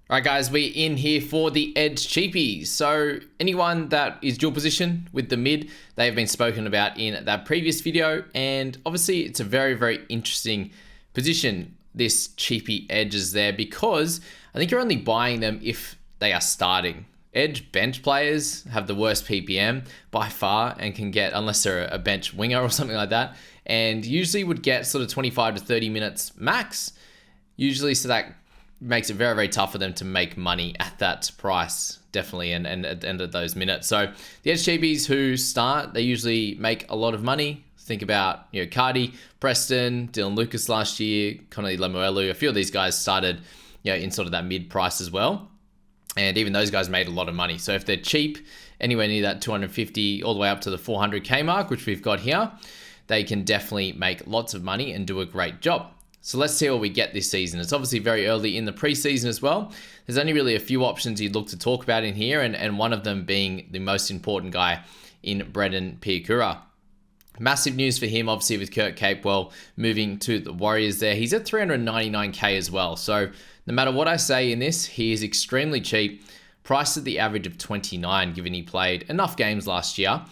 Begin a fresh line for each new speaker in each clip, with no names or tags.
All right, guys, we're in here for the edge cheapies. So anyone that is dual position with the mid, they have been spoken about in that previous video. And obviously it's a very, very interesting position, this cheapie edge is there, because I think you're only buying them if they are starting. Edge bench players have the worst PPM by far and can get, unless they're a bench winger or something like that, and usually would get sort of 25 to 30 minutes max. Usually, so that makes it very, very tough for them to make money at that price, definitely, and at the end of those minutes. So the edge cheapies who start, they usually make a lot of money. Think about, Cardi, Preston, Dylan Lucas last year, Connolly Lemuelu. A few of these guys started, in sort of that mid price as well. And even those guys made a lot of money. So if they're cheap, anywhere near that 250 all the way up to the 400K mark, which we've got here, they can definitely make lots of money and do a great job. So let's see what we get this season. It's obviously very early in the preseason as well. There's only really a few options you'd look to talk about in here, and one of them being the most important guy in Brendan Piakura. Massive news for him, obviously, with Kurt Capewell moving to the Warriors there. He's at 399K as well. So no matter what I say in this, he is extremely cheap. Priced at the average of 29, given he played enough games last year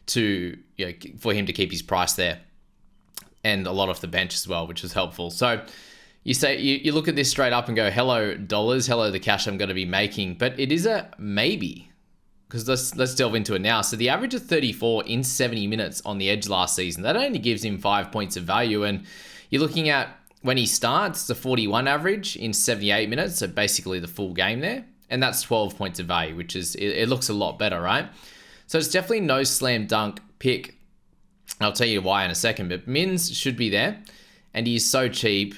to, for him to keep his price there. And a lot off the bench as well, which was helpful. So you look at this straight up and go, hello dollars, hello the cash I'm going to be making. But it is a maybe, because let's delve into it now. So the average of 34 in 70 minutes on the edge last season, that only gives him 5 points of value. And you're looking at when he starts, the 41 average in 78 minutes, so basically the full game there. And that's 12 points of value, which is, it looks a lot better, right? So it's definitely no slam dunk pick. I'll tell you why in a second, but Mins should be there, and he's so cheap,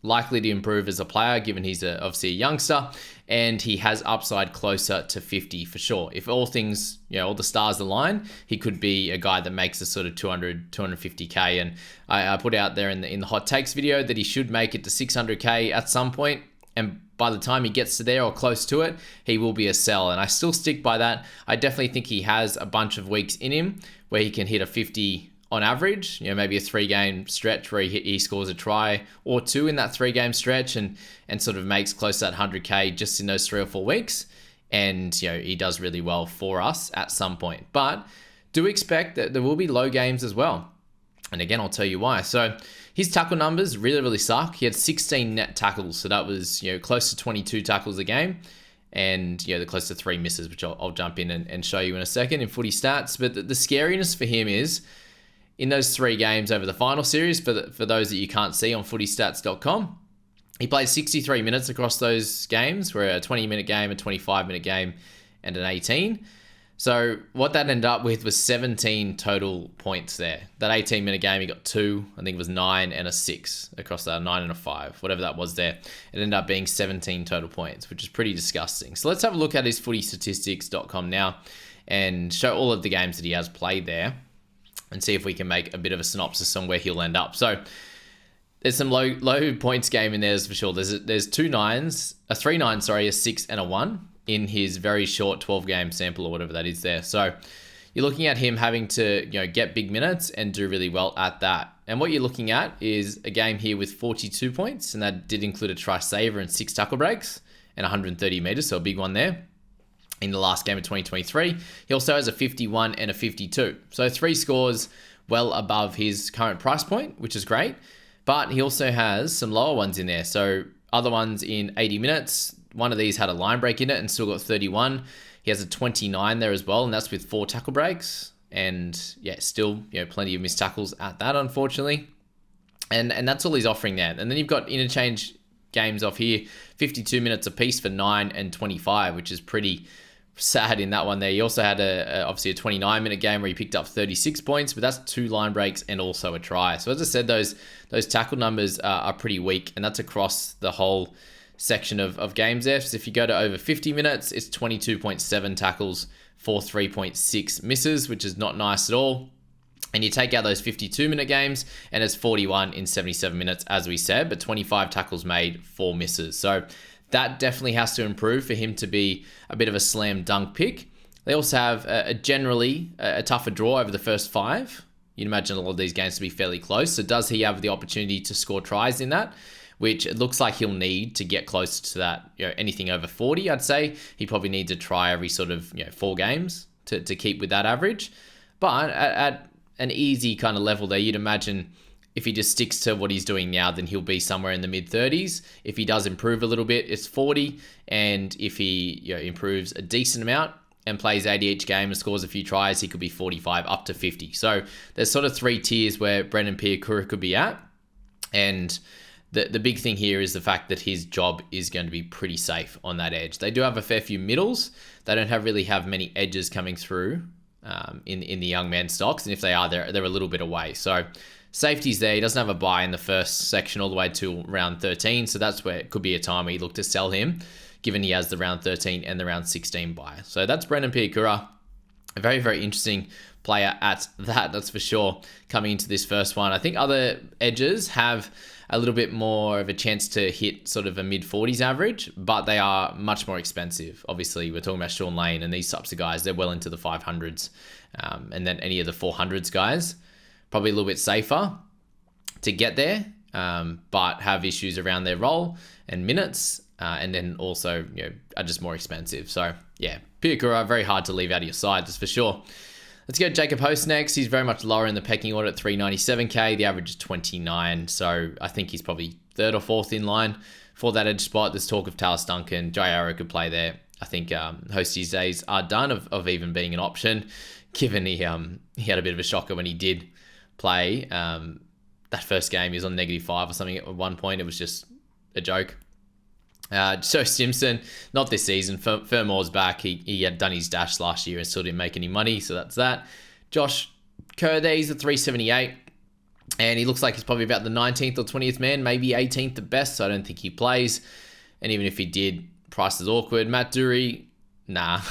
likely to improve as a player, given he's obviously a youngster, and he has upside closer to 50 for sure. If all things, all the stars align, he could be a guy that makes a sort of 200, 250K, and I put out there in the hot takes video that he should make it to 600K at some point, and by the time he gets to there or close to it, he will be a sell. And I still stick by that. I definitely think he has a bunch of weeks in him where he can hit a 50 on average, maybe a 3-game stretch where he scores a try or two in that 3-game stretch and sort of makes close to that 100K just in those 3 or 4 weeks. And, he does really well for us at some point. But do expect that there will be low games as well. And again, I'll tell you why. So his tackle numbers really, really suck. He had 16 net tackles. So that was, close to 22 tackles a game. And, the close to 3 misses, which I'll jump in and show you in a second in footy stats. But the scariness for him is in those 3 games over the final series, for those that you can't see on footystats.com, he played 63 minutes across those games, where a 20-minute game, a 25-minute game, and an 18. So what that ended up with was 17 total points there. That 18-minute game, he got 2, I think it was 9 and a 6 across that, 9 and a 5, whatever that was there. It ended up being 17 total points, which is pretty disgusting. So let's have a look at his footystatistics.com now and show all of the games that he has played there and see if we can make a bit of a synopsis on where he'll end up. So there's some low points game in there for sure. There's 2 9s, a 3 9, sorry, a 6 and a 1. In his very short 12-game sample or whatever that is there. So you're looking at him having to, get big minutes and do really well at that. And what you're looking at is a game here with 42 points, and that did include a try saver and 6 tackle breaks and 130 meters, so a big one there in the last game of 2023. He also has a 51 and a 52. So 3 scores well above his current price point, which is great. But he also has some lower ones in there. So other ones in 80 minutes, one of these had a line break in it and still got 31. He has a 29 there as well, and that's with 4 tackle breaks. And still, plenty of missed tackles at that, unfortunately. And that's all he's offering there. And then you've got interchange games off here, 52 minutes apiece for 9 and 25, which is pretty sad in that one there. He also had obviously a 29-minute game where he picked up 36 points, but that's 2 line breaks and also a try. So as I said, those tackle numbers are pretty weak, and that's across the whole section of games there. So if you go to over 50 minutes, it's 22.7 tackles for 3.6 misses, which is not nice at all. And you take out those 52-minute games, and it's 41 in 77 minutes, as we said, but 25 tackles made, 4 misses. So that definitely has to improve for him to be a bit of a slam dunk pick. They also have generally a tougher draw over the first 5. You'd imagine a lot of these games to be fairly close. So does he have the opportunity to score tries in that? which it looks like he'll need to get closer to that, anything over 40, I'd say. He probably needs to try every sort of, 4 games to keep with that average. But at an easy kind of level there, you'd imagine if he just sticks to what he's doing now, then he'll be somewhere in the mid-30s. If he does improve a little bit, it's 40. And if he improves a decent amount and plays 80 each game and scores a few tries, he could be 45 up to 50. So there's sort of 3 tiers where Brendan Piakura could be at. And the big thing here is the fact that his job is going to be pretty safe on that edge. They do have a fair few middles. They don't really have many edges coming through in the young man stocks. And if they are, they're a little bit away. So safety's there. He doesn't have a buy in the first section all the way to round 13. So that's where it could be a time where you look to sell him, given he has the round 13 and the round 16 buy. So that's Brendan Piakura. A very, very interesting player at that, that's for sure, coming into this first one. I think other edges have a little bit more of a chance to hit sort of a mid-40s average, but they are much more expensive. Obviously, we're talking about Sean Lane and these types of guys. They're well into the 500s. And then any of the 400s guys, probably a little bit safer to get there, but have issues around their role and minutes. And then also, are just more expensive. So, yeah, Piakura, very hard to leave out of your side, that's for sure. Let's go Jacob Host next. He's very much lower in the pecking order at 397k. The average is 29. So I think he's probably 3rd or 4th in line for that edge spot. There's talk of Talis Duncan. Jai Arrow could play there. I think Hostie's days are done of even being an option, given he had a bit of a shocker when he did play. That first game, he was on -5 or something at one point. It was just a joke. Joe Simpson, not this season. Fermor's back. He had done his dash last year and still didn't make any money, so that's that. Josh Kerr there, he's at 378, and he looks like he's probably about the 19th or 20th man, maybe 18th at best, so I don't think he plays. And even if he did, price is awkward. Matt Dury, nah.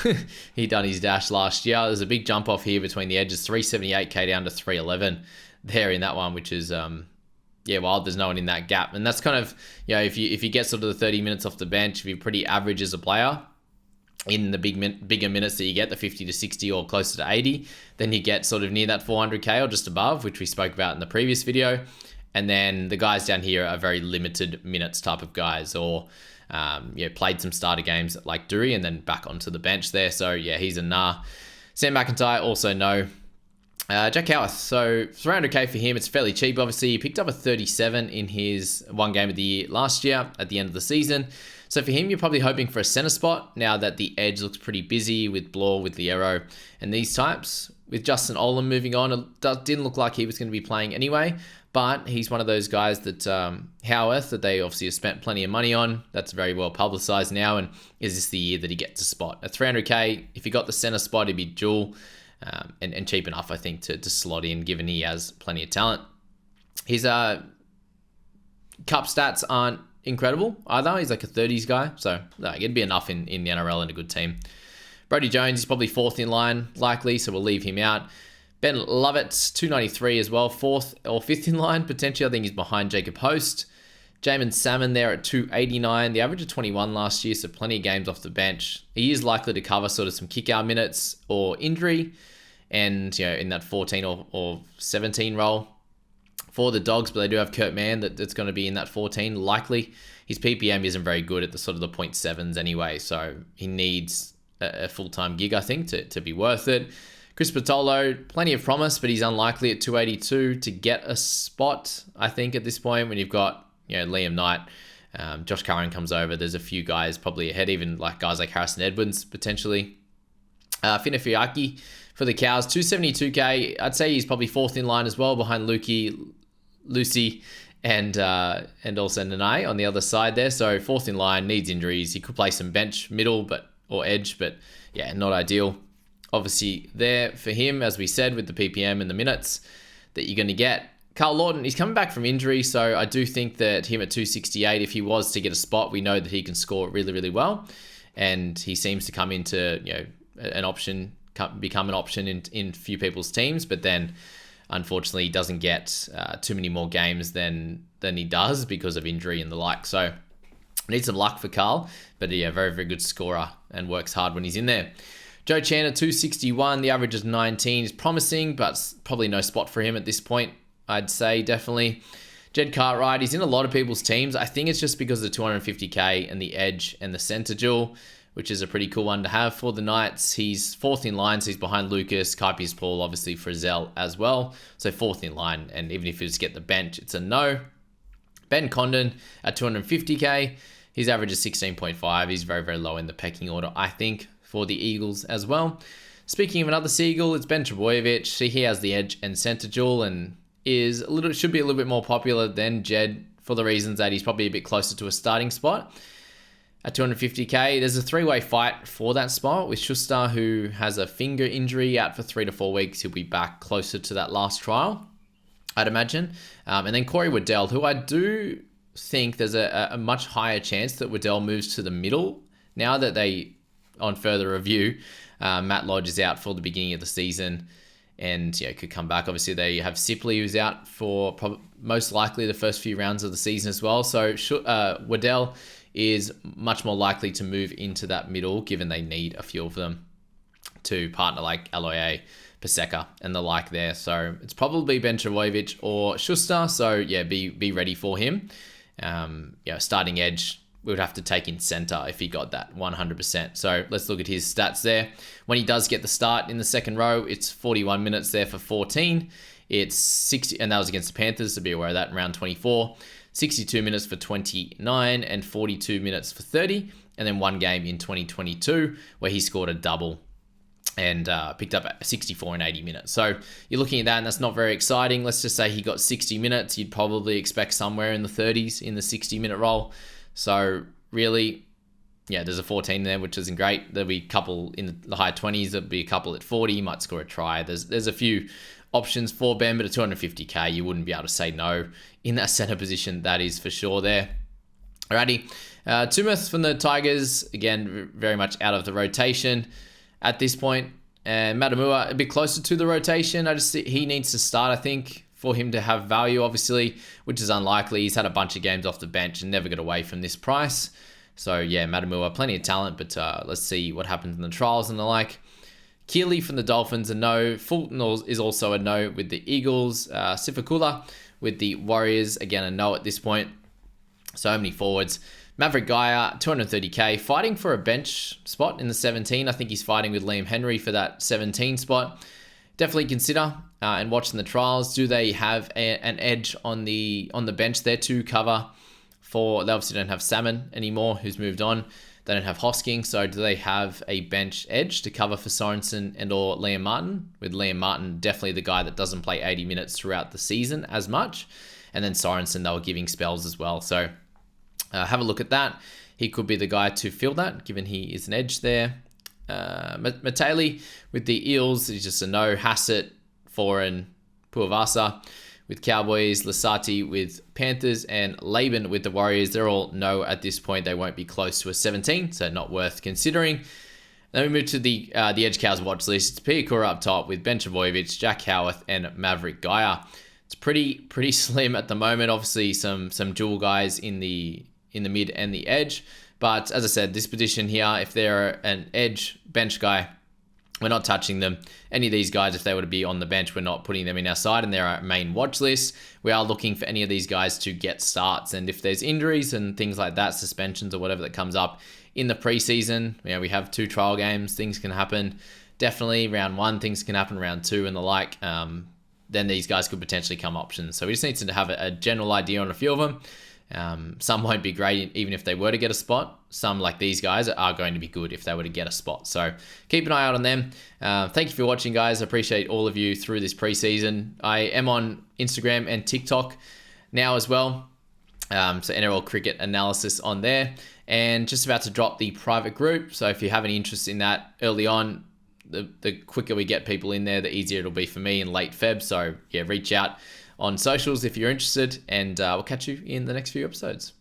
He done his dash last year. There's a big jump off here between the edges, 378k down to 311 there in that one, which is... well, there's no one in that gap. And that's kind of, if you get sort of the 30 minutes off the bench, if you're pretty average as a player in the bigger minutes that you get, the 50 to 60 or closer to 80, then you get sort of near that 400k or just above, which we spoke about in the previous video. And then the guys down here are very limited minutes type of guys, or played some starter games like Dury and then back onto the bench there. So yeah, he's a nah. Sam McIntyre, also no. Jack Howarth, so 300k for him. It's fairly cheap, obviously. He picked up a 37 in his one game of the year last year at the end of the season. So for him, you're probably hoping for a center spot now that the edge looks pretty busy with Blore, with Liero, and these types. With Justin Olam moving on, it didn't look like he was going to be playing anyway, but he's one of those guys that Howarth, that they obviously have spent plenty of money on. That's very well publicized now, and is this the year that he gets a spot? At 300k, if he got the center spot, he'd be dual. And cheap enough, I think, to slot in, given he has plenty of talent. His cup stats aren't incredible either. He's like a 30s guy, so it'd be enough in the NRL and a good team. Brody Jones is probably 4th in line, likely, so we'll leave him out. Ben Lovett's 293 as well, 4th or 5th in line, potentially. I think he's behind Jacob Host. Jamin Salmon there at 289, the average of 21 last year, so plenty of games off the bench. He is likely to cover sort of some kick-out minutes or injury, and in that 14 or 17 role for the Dogs, but they do have Kurt Mann that's going to be in that 14 likely. His PPM isn't very good at the sort of the 0.7s anyway, so he needs a full-time gig, I think, to be worth it. Chris Patolo, plenty of promise, but he's unlikely at 282 to get a spot, I think, at this point, when you've got Liam Knight, Josh Curran comes over. There's a few guys probably ahead, even like guys like Harrison Edwards, potentially. Finafiaki for the Cows, 272k. I'd say he's probably 4th in line as well, behind Lucy, and also Nanae on the other side there. So 4th in line, needs injuries. He could play some bench, middle, or edge, but yeah, not ideal. Obviously there for him, as we said, with the PPM and the minutes that you're going to get. Carl Lawton, he's coming back from injury, so I do think that him at 268, if he was to get a spot, we know that he can score really, really well. And he seems to come into, an option, become an option in few people's teams, but then unfortunately he doesn't get too many more games than he does because of injury and the like. So need some luck for Carl, but yeah, very, very good scorer and works hard when he's in there. Joe Chandler, 261, the average is 19, is promising, but probably no spot for him at this point, I'd say, definitely. Jed Cartwright, he's in a lot of people's teams. I think it's just because of the 250k and the edge and the center duel, which is a pretty cool one to have for the Knights. He's fourth in line, so he's behind Lucas, Kaipi's Paul, obviously Frizzell as well. So fourth in line, and even if you just get the bench, it's a no. Ben Condon at 250k. His average is 16.5. He's very, very low in the pecking order, I think, for the Eagles as well. Speaking of another Seagull, it's Ben Trebojevic. See, he has the edge and center duel and should be a little bit more popular than Jed for the reasons that he's probably a bit closer to a starting spot. At 250k, there's a three-way fight for that spot with Schuster, who has a finger injury out for 3 to 4 weeks. He'll be back closer to that last trial, I'd imagine. And then Corey Waddell, who I do think there's a much higher chance that Waddell moves to the middle now that they, on further review, Matt Lodge is out for the beginning of the season and could come back. Obviously, they have Sipley, who's out for most likely the first few rounds of the season as well. So Waddell is much more likely to move into that middle, given they need a few of them to partner like Aloye, Paseka, and the like there. So it's probably Ben Trebojevic or Schuster. So yeah, be ready for him. Starting edge, we would have to take in center if he got that 100%. So let's look at his stats there. When he does get the start in the second row, it's 41 minutes there for 14. It's 60, and that was against the Panthers, so be aware of that in round 24. 62 minutes for 29 and 42 minutes for 30. And then one game in 2022 where he scored a double and picked up 64 and 80 minutes. So you're looking at that, and that's not very exciting. Let's just say he got 60 minutes. You'd probably expect somewhere in the 30s in the 60-minute role. So really, there's a 14 there, which isn't great. There'll be a couple in the high 20s. There'll be a couple at 40. You might score a try. There's a few options for Ben, but at 250k, you wouldn't be able to say no in that center position. That is for sure there. Alrighty. Tumeth from the Tigers, again, very much out of the rotation at this point. And Matamua, a bit closer to the rotation. I just think he needs to start, I think, for him to have value, obviously, which is unlikely. He's had a bunch of games off the bench and never got away from this price. So yeah, Matamua, plenty of talent, but let's see what happens in the trials and the like. Keeley from the Dolphins, a no. Fulton is also a no with the Eagles. Sifakula with the Warriors, again, a no at this point. So many forwards. Maverick Gaia, 230k, fighting for a bench spot in the 17. I think he's fighting with Liam Henry for that 17 spot. Definitely consider and watching the trials. Do they have an edge on the bench there to cover for? They obviously don't have Salmon anymore, who's moved on. They don't have Hosking, so do they have a bench edge to cover for Sorensen and or Liam Martin? With Liam Martin, definitely the guy that doesn't play 80 minutes throughout the season as much. And then Sorensen, they were giving spells as well. So have a look at that. He could be the guy to fill that, given he is an edge there. Matele with the Eels is just a no. Hassett, Foran, Puavasa with Cowboys, Lasati with Panthers, and Laban with the Warriors. They're all no at this point. They won't be close to a 17, so not worth considering. Then we move to the Edge Cows watch list. It's Piakura up top with Ben Trebojevic, Jack Howarth, and Maverick Gaia. It's pretty slim at the moment. Obviously, some dual guys in the mid and the edge. But as I said, this position here, if they're an edge bench guy, we're not touching them. Any of these guys, if they were to be on the bench, we're not putting them in our side and they're our main watch list. We are looking for any of these guys to get starts. And if there's injuries and things like that, suspensions or whatever that comes up in the preseason, we have 2 trial games, things can happen. Definitely round 1, things can happen round 2 and the like. Then these guys could potentially come options. So we just need to have a general idea on a few of them. Some won't be great even if they were to get a spot. Some, like these guys, are going to be good if they were to get a spot. So keep an eye out on them. Thank you for watching, guys. I appreciate all of you through this preseason. I am on Instagram and TikTok now as well. So NRL Cricket Analysis on there. And just about to drop the private group. So if you have any interest in that early on, the quicker we get people in there, the easier it'll be for me in late Feb. So yeah, reach out on socials if you're interested, and we'll catch you in the next few episodes.